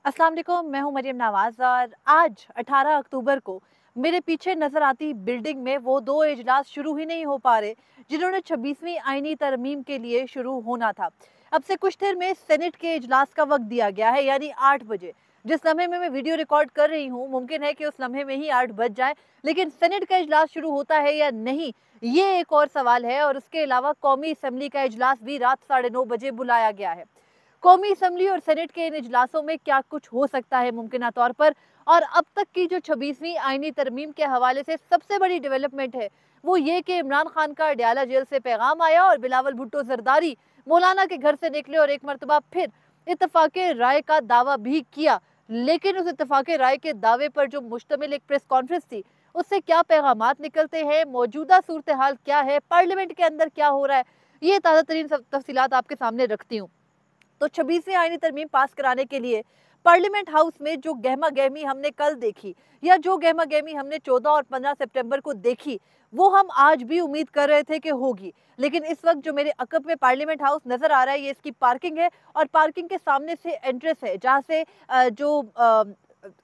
अस्सलाम वालेकुम, मैं हूं मरियम नवाज और आज 18 अक्टूबर को मेरे पीछे नजर आती बिल्डिंग में वो दो इजलास शुरू ही नहीं हो पा रहे जिन्होंने 26वीं आईनी तरमीम के लिए शुरू होना था। अब से कुछ देर में सेनेट के इजलास का वक्त दिया गया है, यानी 8 बजे। जिस लम्हे में मैं वीडियो रिकॉर्ड कर रही हूँ, मुमकिन है कि उस लम्हे में ही 8 बज जाए, लेकिन सेनेट का इजलास शुरू होता है या नहीं, ये एक और सवाल है। और उसके अलावा कौमी असम्बली का इजलास भी रात 9:30 बजे बुलाया गया है। कौमी असम्बली और सेनेट के इन इजलासों में क्या कुछ हो सकता है मुमकिन तौर पर। और अब तक की जो 26वीं आईनी तरमीम के हवाले से सबसे बड़ी डेवलपमेंट है वो ये कि इमरान खान का अडयाला जेल से पैगाम आया और बिलावल भुट्टो जरदारी मौलाना के घर से निकले और एक मरतबा फिर इत्तफाके राय का दावा भी किया। लेकिन उस इत्तफाके राय के दावे पर जो मुश्तमिल एक प्रेस कॉन्फ्रेंस थी, उससे क्या पैगामात निकलते हैं, मौजूदा सूरत हाल क्या है, पार्लियामेंट के अंदर क्या हो रहा है, ये ताज़ा तरीन तफसीलात आपके सामने रखती हूँ। तो 26वीं आईनी तरमीम पास कराने के लिए पार्लियामेंट हाउस में जो गहमा गहमी हमने कल देखी, या जो गहमा गहमी हमने 14 और 15 सितंबर को देखी, वो हम आज भी उम्मीद कर रहे थे कि होगी। लेकिन इस वक्त जो मेरे अकब में पार्लियामेंट हाउस नजर आ रहा है, ये इसकी पार्किंग है और पार्किंग के सामने से एंट्रेंस है जहाँ से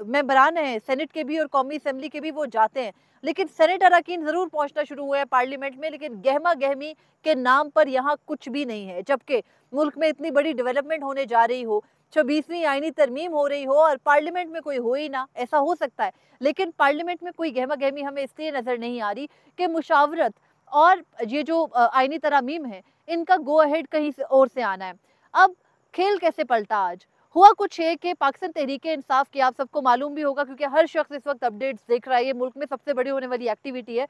मेंबरान हैं सेनेट के भी और कौमी असेंबली के भी, वो जाते हैं। लेकिन सेनेट अरकान जरूर पहुंचना शुरू हुए हैं पार्लियामेंट में, लेकिन गहमा गहमी के नाम पर यहाँ कुछ भी नहीं है। जबकि मुल्क में इतनी बड़ी डेवलपमेंट होने जा रही हो, 26वीं आईनी तरमीम हो रही हो और पार्लियामेंट में कोई हो ही ना, ऐसा हो सकता है। लेकिन पार्लियामेंट में कोई गहमा गहमी हमें इसलिए नजर नहीं आ रही कि मुशावरत और ये जो आईनी तरमीम है, इनका गो अहेड कहीं से और से आना है। अब खेल कैसे पलटा आज? हुआ कुछ है कि पाकिस्तान तहरीक इंसाफ की, आप सबको मालूम भी होगा क्योंकि हर शख्स इस वक्त अपडेट्स देख रहा है, ये मुल्क में सबसे बड़ी होने वाली एक्टिविटी है।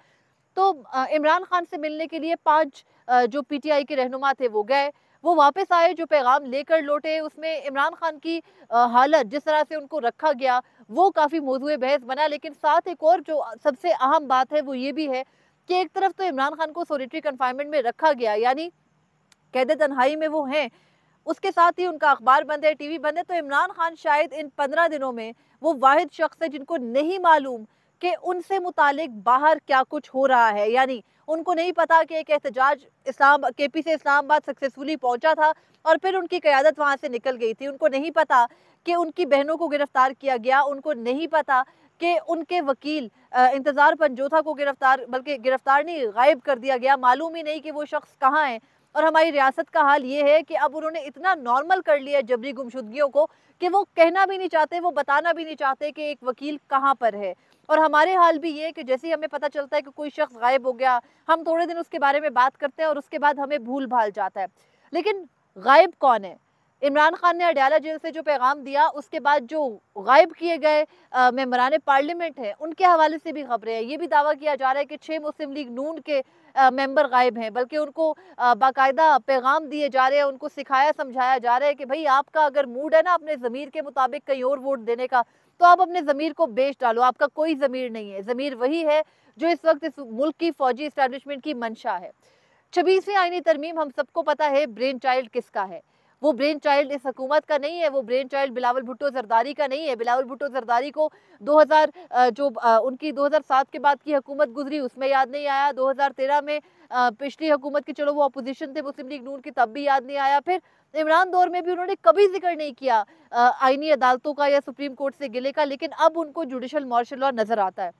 तो इमरान खान से मिलने के लिए 5 जो पीटीआई के रहनुमा थे वो गए। वो वापस आए, जो पैगाम लेकर लौटे उसमें इमरान खान की हालत, जिस तरह से उनको रखा गया, वो काफ़ी मौजूए बहस बना। लेकिन साथ एक और जो सबसे अहम बात है वो ये भी है कि एक तरफ तो इमरान खान को सॉलिटरी कन्फाइनमेंट में रखा गया, यानी कैद तन्हाई में वो हैं, उसके साथ ही उनका अखबार बंद है, टीवी बंद है। तो इमरान खान शायद इन 15 दिनों में वो वाहिद शख्स है जिनको नहीं मालूम कि उनसे मुतालिक बाहर क्या कुछ हो रहा है। यानी उनको नहीं पता कि एक एहतजाज इस्लाम केपी से इस्लामाबाद सक्सेसफुली पहुंचा था और फिर उनकी क़यादत वहां से निकल गई थी। उनको नहीं पता कि उनकी बहनों को गिरफ्तार किया गया। उनको नहीं पता कि उनके वकील इंतजार पंजोथा को गिरफ्तार, बल्कि गिरफ्तार नहीं, गायब कर दिया गया। मालूम ही नहीं कि वो शख्स कहाँ है। और हमारी रियासत का हाल ये है कि अब उन्होंने इतना नॉर्मल कर लिया है जबरी गुमशुदगियों को कि वो कहना भी नहीं चाहते, वो बताना भी नहीं चाहते कि एक वकील कहाँ पर है। और हमारे हाल भी ये कि जैसे ही हमें पता चलता है कि कोई शख्स गायब हो गया, हम थोड़े दिन उसके बारे में बात करते हैं और उसके बाद हमें भूल भाल जाता है। लेकिन गायब कौन है? इमरान खान ने अडयाला जेल से जो पैगाम दिया, उसके बाद जो गायब किए गए मेंबरान पार्लियामेंट हैं, उनके हवाले से भी खबरें हैं। ये भी दावा किया जा रहा है कि 6 मुस्लिम लीग नून के मेंबर गायब हैं, बल्कि उनको बाकायदा पैगाम दिए जा रहे हैं, उनको सिखाया समझाया जा रहा है कि भाई आपका अगर मूड है ना अपने ज़मीर के मुताबिक कहीं और वोट देने का, तो आप अपने ज़मीर को बेच डालो। आपका कोई ज़मीर नहीं है, ज़मीर वही है जो इस वक्त इस मुल्क की फौजी इस्टेब्लिशमेंट की मंशा है। 26वीं आईनी तरमीम, हम सबको पता है ब्रेन चाइल्ड किसका है। वो ब्रेन चाइल्ड इस हुकूमत का नहीं है, वो ब्रेन चाइल्ड बिलावल भुट्टो जरदारी का नहीं है। बिलावल भुट्टो जरदारी को 2000 उनकी 2007 के बाद की हुकूमत गुजरी उसमें याद नहीं आया। 2013 में पिछली हुकूमत की, चलो वो अपोजिशन थे मुस्लिम लीग नून की, तब भी याद नहीं आया। फिर इमरान दौर में भी उन्होंने कभी जिक्र नहीं किया आईनी अदालतों का या सुप्रीम कोर्ट से गिले का, लेकिन अब उनको जुडिशल मार्शल लॉ नजर आता है।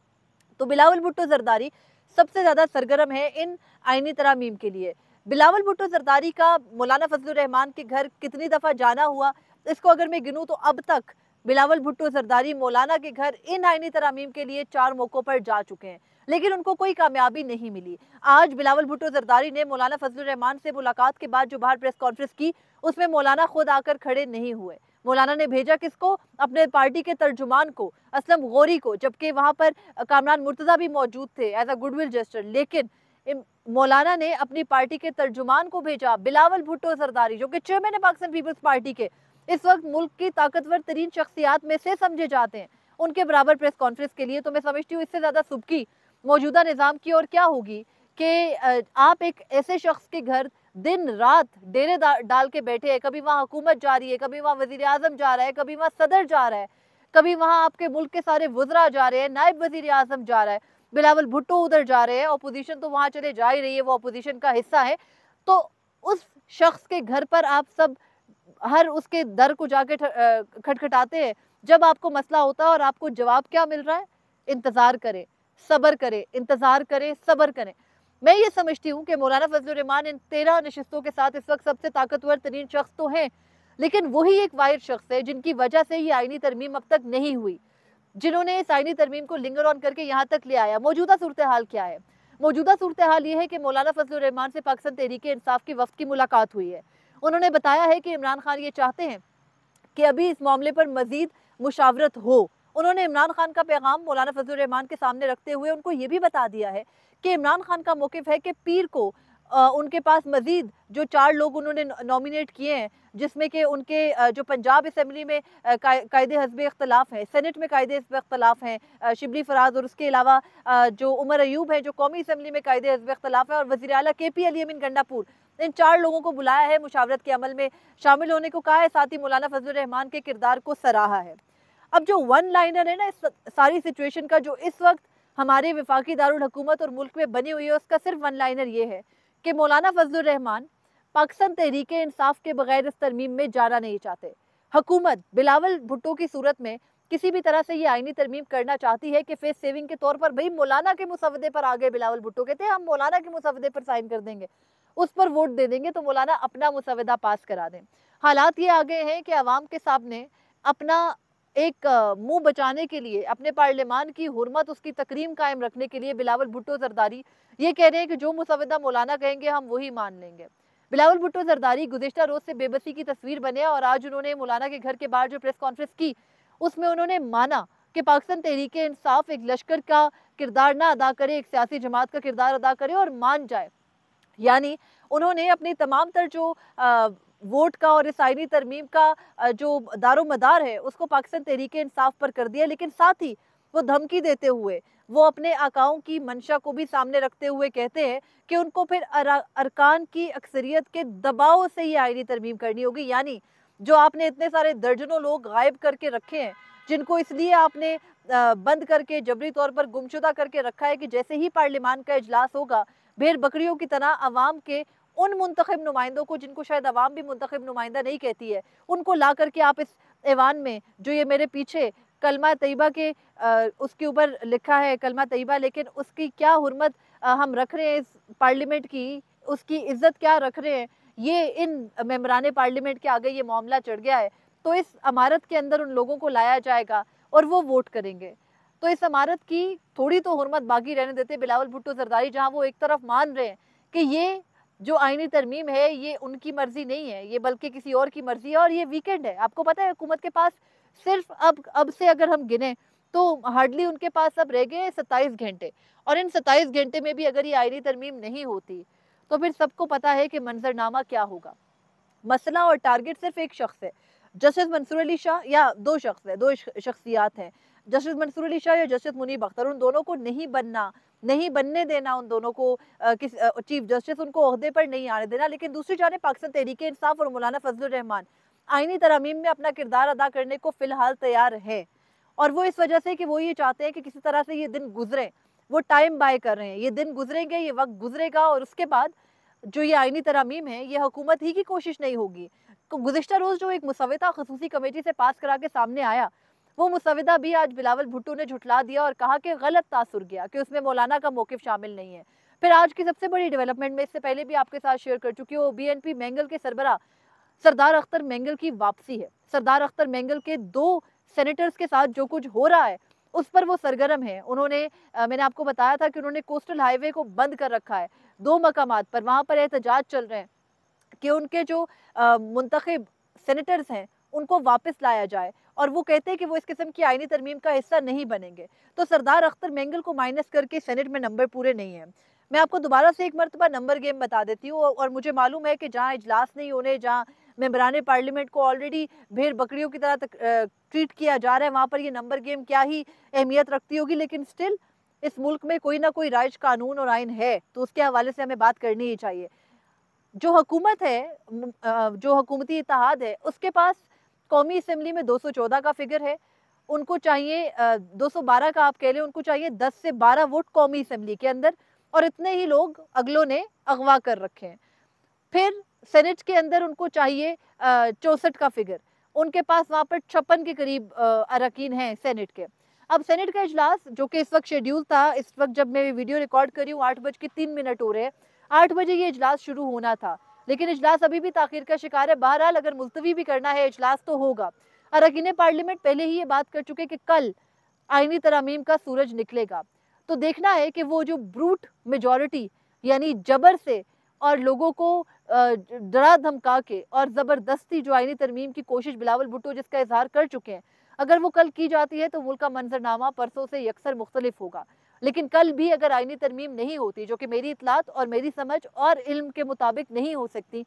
तो बिलावल भुट्टो जरदारी सबसे ज्यादा सरगर्म है इन आईनी तरामीम के लिए। बिलावल भुट्टो जरदारी का मौलाना फजलुर रहमान के घर कितनी दफा जाना हुआ, इसको अगर मैं गिनूं तो अब तक बिलावल भुट्टो जरदारी मौलाना के घर इन आईनी तरामीम के लिए 4 मौकों पर जा चुके हैं, लेकिन उनको कोई कामयाबी नहीं मिली। आज बिलावल भुट्टो जरदारी ने मौलाना फजलुर रहमान से मुलाकात के बाद जो बाहर प्रेस कॉन्फ्रेंस की, उसमें मौलाना खुद आकर खड़े नहीं हुए। मौलाना ने भेजा किसको? अपने पार्टी के तर्जुमान को, असलम गौरी को, जबकि वहां पर कामरान मुर्तजा भी मौजूद थे एज अ गुडविल जेस्टर। लेकिन मौलाना ने अपनी पार्टी के तर्जुमान को भेजा, बिलावल भुट्टो जरदारी, जो कि चेयरमैन है पाकिस्तान पीपल्स पार्टी के, इस वक्त मुल्क की ताकतवर तरीन शख्सियात में से समझे जाते हैं, उनके बराबर प्रेस कॉन्फ्रेंस के लिए। तो मैं समझती हूँ इससे ज्यादा सुबकी मौजूदा निजाम की और क्या होगी कि आप एक ऐसे शख्स के घर दिन रात डेरे डाल के बैठे हैं। कभी वहाँ हुकूमत जा रही है, कभी वहाँ वजीर आजम जा रहा है, कभी वहाँ सदर जा रहा है, कभी वहाँ आपके मुल्क के सारे वुजरा जा रहे हैं, नायब वजीर आजम जा रहा है, बिलावल भुट्टो उधर जा रहे हैं, अपोजिशन तो वहाँ चले जा ही रही है, वो अपोजिशन का हिस्सा है। तो उस शख्स के घर पर आप सब हर उसके दर को जाके खटखटाते हैं। जब आपको मसला होता है और आपको जवाब क्या मिल रहा है? इंतज़ार करें, सब्र करें, इंतज़ार करें, सब्र करें। मैं ये समझती हूँ कि मौलाना फज़लुर रहमान इन 13 नशिस्तों के साथ इस वक़्त सबसे ताकतवर तरीन शख्स तो हैं, लेकिन वही एक वाहिद शख्स है जिनकी वजह से ये आईनी तरमीम अब तक नहीं हुई। जिन्होंने इस आईनी तरमीम को लिंगर ऑन करके यहाँ तक ले आया। मौजूदा सूरत हाल क्या है? मौजूदा सूरत हाल ये है कि मौलाना फज़लुर रहमान से पाकिस्तान तहरीक इंसाफ की वफ़द की मुलाकात हुई है। उन्होंने बताया है कि इमरान खान ये चाहते हैं कि अभी इस मामले पर मज़ीद मुशावरत हो। उन्होंने इमरान खान का पैगाम मौलाना फज़लुर रहमान के सामने रखते हुए उनको ये भी बता दिया है कि इमरान खान का मौक़िफ़ है कि पीर को उनके पास मज़ीद जो 4 लोग उन्होंने नॉमिनेट किए हैं, जिसमें कि उनके जो पंजाब असम्बली में कायदे हज़्ब इख्तलाफ है, सेनेट में कायदे हज़्ब इख्तलाफ हैं, शिबली फराज, और उसके अलावा जो उमर अयूब है जो कौमी असम्बली में कायदे हज़्ब इख्तलाफ है, और वज़ीर आला KP अली अमीन गंडापुर, इन 4 लोगों को बुलाया है, मुशावरत के अमल में शामिल होने को कहा है। साथ ही मौलाना फज़लुर रहमान के किरदार को सराहा है। अब जो वन लाइनर है ना इस सारी सिचुएशन का, जो इस वक्त हमारे वफाकी दारुल हुकूमत और मुल्क में बनी हुई है, उसका सिर्फ वन लाइनर ये है कि मौलाना फज़लुर रहमान पाकिस्तान तहरीक इंसाफ के बगैर इस तरमीम में जाना नहीं चाहते। हुकूमत बिलावल भुट्टो की सूरत में किसी भी तरह से ये आईनी तरमीम करना चाहती है कि फेस सेविंग के तौर पर भाई मौलाना के मुसवदे पर आ गए बिलावल भुट्टो, कहते हैं हम मौलाना के मुसवदे पर साइन कर देंगे, उस पर वोट दे देंगे तो मौलाना अपना मुसवदा पास करा दें। हालात ये आ गए हैं कि अवाम के सामने अपना एक मुंह बचाने के लिए, अपने पार्लियामान की हुर्मत, उसकी तकरीम कायम रखने के लिए बिलावल भुट्टो जरदारी ये कह रहे हैं कि जो मुसवदा मौलाना कहेंगे हम वही मान लेंगे। बिलावल भुट्टो जरदारी गुज़िश्ता रोज से बेबसी की तस्वीर बने और आज उन्होंने मौलाना के घर के बाहर जो प्रेस कॉन्फ्रेंस की, उसमें उन्होंने माना कि पाकिस्तान तहरीक इंसाफ एक लश्कर का किरदार ना अदा करे, एक सियासी जमात का किरदार अदा करे और मान जाए। यानी उन्होंने अपनी तमाम तर जो वोट का और इस आईनी तरमीम का जो दारोमदार है उसको पाकिस्तान तहरीक इंसाफ पर कर दिया, लेकिन साथ ही वो धमकी देते हुए, वो अपने आकाओं की मंशा को भी सामने रखते हुए कहते हैं कि उनको फिर अरकान की अक्सरियत के दबाव से ये आईनी तरमीम करनी होगी। यानी जो आपने इतने सारे दर्जनों लोग गायब करके रखे हैं, जिनको इसलिए आपने बंद करके जबरी तौर पर गुमशुदा करके रखा है कि जैसे ही पार्लियामान का इजलास होगा, भेड़ बकरियों की तरह अवाम के उन मुंतखब नुमाइंदों को, जिनको शायद अवाम भी मुंतखब नुमाइंदा नहीं कहती है, उनको ला करके आप इस ऐवान में, जो ये मेरे पीछे कलमा तैयबा के उसके ऊपर लिखा है कलमा तैयबा, लेकिन उसकी क्या हुर्मत हम रख रहे हैं इस पार्लियामेंट की, उसकी इज्जत क्या रख रहे हैं, ये इन मेंबरान पार्लियामेंट के आगे ये मामला चढ़ गया है। तो इस अमारत के अंदर उन लोगों को लाया जाएगा और वो वोट करेंगे। तो इस अमारत की थोड़ी तो हुर्मत बाकी रहने देते बिलावल भुट्टो जरदारी, जहाँ वो एक तरफ मान रहे हैं कि ये जो आईनी तरमीम है ये उनकी मर्जी नहीं है, ये बल्कि किसी और की मर्जी है और ये वीकेंड है। आपको पता है हुकूमत के पास सिर्फ अब से अगर हम गिने तो हार्डली उनके पास अब रह गए 27 घंटे, और इन 27 घंटे में भी अगर ये आईनी तरमीम नहीं होती तो फिर सबको पता है कि मंजरनामा क्या होगा। मसला और टारगेट सिर्फ एक शख्स है, जस्टिस मंसूर अली शाह, या दो शख्स है, दो शख्सियात हैं, जस्टिस मंसूर अली शाह या जस्टिस मुनीब अख्तर। उन दोनों को नहीं बनना, नहीं बनने देना, उन दोनों को चीफ जस्टिस उनको ओहदे पर नहीं आने देना। लेकिन दूसरी जानिब पाकिस्तान तहरीक इंसाफ और मौलाना फजलुर रहमान आईनी तरमीम में अपना किरदार अदा करने को फिलहाल तैयार है, और वो इस वजह से कि वो ये चाहते हैं कि किसी तरह से ये दिन गुजरे, वो टाइम बाय कर रहे हैं, ये दिन गुजरेंगे, ये वक्त गुजरेगा और उसके बाद जो ये आईनी तरमीम है ये हुकूमत ही की कोशिश नहीं होगी। तो गुज़िश्ता रोज़ जो एक मुसव्विदा खसूसी कमेटी से पास करा के सामने आया, वो मुसव्विदा भी आज बिलावल भुट्टो ने झुठला दिया और कहा कि गलत तासुर गया, कि उसमें मौलाना का मौक़िफ़ शामिल नहीं है। फिर आज की सबसे बड़ी डेवलपमेंट में इससे पहले भी आपके साथ शेयर कर चुकी हूँ, BNP मैंगल के सरबराह सरदार अख्तर मैंगल की वापसी है। सरदार अख्तर मैंगल के 2 सेनेटर्स के साथ जो कुछ हो रहा है उस पर वो सरगर्म है। उन्होंने मैंने आपको बताया था कि उन्होंने कोस्टल हाईवे को बंद कर रखा है 2 मकामात पर, वहाँ पर एहतजाज चल रहे हैं कि उनके जो मुंतखब सेनेटर्स हैं उनको वापस लाया जाए, और वो कहते हैं कि वो इस किस्म की आईनी तरमीम का हिस्सा नहीं बनेंगे। तो सरदार अख्तर मैंगल को माइनस करके सेनेट में नंबर पूरे नहीं है। मैं आपको दोबारा से एक मरतबा नंबर गेम बता देती हूँ, और मुझे मालूम है कि जहाँ इजलास नहीं होने, जहाँ मेंबरान पार्लियामेंट को ऑलरेडी भेड़ बकरियों की तरह ट्रीट किया जा रहा है, वहाँ पर ये नंबर गेम क्या ही अहमियत रखती होगी, लेकिन स्टिल इस मुल्क में कोई ना कोई राइज कानून और आइन है, तो उसके हवाले से हमें बात करनी ही चाहिए। जो हुकूमत है, जो हुकूमती इत्तेहाद है, उसके पास कौमी असम्बली में 214 का फिगर है, उनको चाहिए 212 का आप कह लें, उनको चाहिए 10 से 12 वोट कौमी असम्बली के अंदर, और इतने ही लोग अगलों ने अगवा कर रखे हैं। फिर सेनेट के अंदर उनको चाहिए 64 का फिगर, उनके पास वहां पर 56 के करीब अरकान हैं सेनेट के। अब सेनेट का इजलास जो कि इस वक्त शेड्यूल था, इस वक्त जब मैं वीडियो रिकॉर्ड कर रही हूँ 8:03 हो रहे हैं, 8 बजे ये इजलास शुरू होना था, लेकिन इजलास अभी भी ताखिर का शिकार है। बहरहाल अगर मुलतवी भी करना है इजलास तो होगा। अरकान पार्लियामेंट पहले ही ये बात कर चुके कि कल आईनी तरमीम का सूरज निकलेगा। तो देखना है कि वो जो ब्रूट मेजॉरिटी यानी जबर से और लोगों को डरा धमका के और ज़बरदस्ती जो आईनी तरमीम की कोशिश बिलावल भुट्टो जिसका इजहार कर चुके हैं, अगर वो कल की जाती है तो मुल्क का मंजरनामा परसों से यकसर मुख्तलिफ होगा। लेकिन कल भी अगर आईनी तरमीम नहीं होती, जो कि मेरी इतलात और मेरी समझ और इल्म के मुताबिक नहीं हो सकती,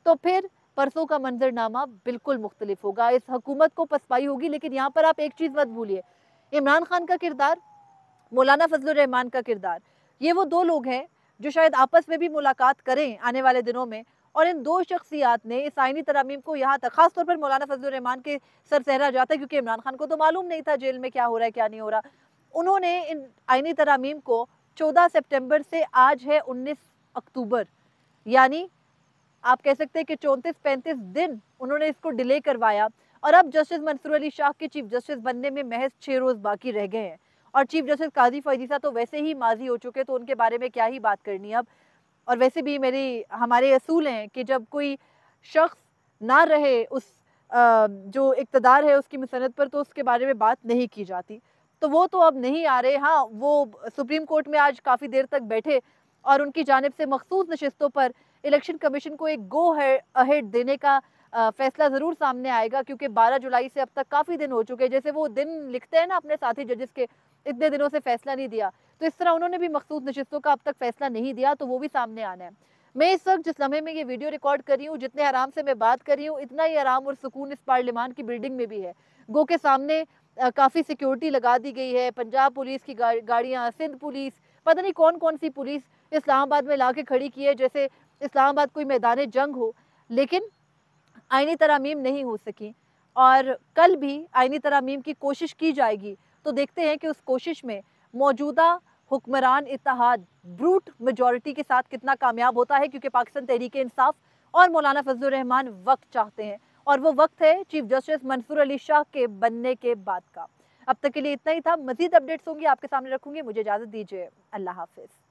तो फिर परसों का मंजरनामा बिल्कुल मुख्तलिफ होगा। इस हुकूमत को पसपाई होगी। लेकिन यहाँ पर आप एक चीज़ मत भूलिए, इमरान खान का किरदार, मौलाना फजलुर रहमान का किरदार, ये वो दो लोग हैं जो शायद आपस में भी मुलाकात करें आने वाले दिनों में। और इन दो शख्सियात ने इस आईनी तरमीम को यहाँ तक, खासतौर पर मौलाना फजलुर रहमान के सर सहरा जाता है, क्योंकि इमरान खान को तो मालूम नहीं था जेल में क्या हो रहा है क्या नहीं हो रहा। उन्होंने इन आईनी तरमीम को 14 सितंबर से आज है 19 अक्टूबर, यानी आप कह सकते हैं कि 34-35 दिन उन्होंने इसको डिले करवाया। और अब जस्टिस मंसूर अली शाह के चीफ जस्टिस बनने में महज 6 रोज बाकी रह गए हैं। और चीफ जस्टिस काजी फैजीसा तो वैसे ही माजी हो चुके, तो उनके बारे में क्या ही बात करनी अब। और वैसे भी हमारे असूल हैं कि जब कोई शख्स ना रहे उस जो इक़्तिदार है उसकी मसनद पर, तो उसके बारे में बात नहीं की जाती। तो वो तो अब नहीं आ रहे। हाँ, वो सुप्रीम कोर्ट में आज काफ़ी देर तक बैठे और उनकी जानिब से मखसूस नशिस्तों पर इलेक्शन कमीशन को एक गो अहेड देने का फैसला ज़रूर सामने आएगा, क्योंकि 12 जुलाई से अब तक काफ़ी दिन हो चुके हैं। जैसे वो दिन लिखते हैं ना अपने साथी जजेस के, इतने दिनों से फैसला नहीं दिया, तो इस तरह उन्होंने भी मखसूस नशिस्तों का अब तक फैसला नहीं दिया, तो वो भी सामने आना है। मैं इस वक्त जिस लम्हे में ये वीडियो रिकॉर्ड कर रही हूँ, जितने आराम से मैं बात कर रही हूँ, इतना ही आराम और सुकून इस पार्लियामान की बिल्डिंग में भी है। गो के सामने काफ़ी सिक्योरिटी लगा दी गई है, पंजाब पुलिस की गाड़ियाँ, सिंध पुलिस, पता नहीं कौन कौन सी पुलिस इस्लामाबाद में ला के खड़ी की है, जैसे इस्लामाबाद कोई मैदान जंग हो। लेकिन आईनी तरामीम नहीं हो सकी और कल भी आईनी तरामीम की कोशिश की जाएगी। तो देखते हैं कि उस कोशिश में मौजूदा हुक्मरान इत्तेहाद ब्रूट मेजॉरिटी के साथ कितना कामयाब होता है, क्योंकि पाकिस्तान तहरीक इंसाफ और मौलाना फजलुर रहमान वक्त चाहते हैं, और वो वक्त है चीफ जस्टिस मंसूर अली शाह के बनने के बाद का। अब तक के लिए इतना ही था। मजीद अपडेट्स होंगी आपके सामने रखूंगी। मुझे इजाज़त दीजिए। अल्लाह हाफिज़।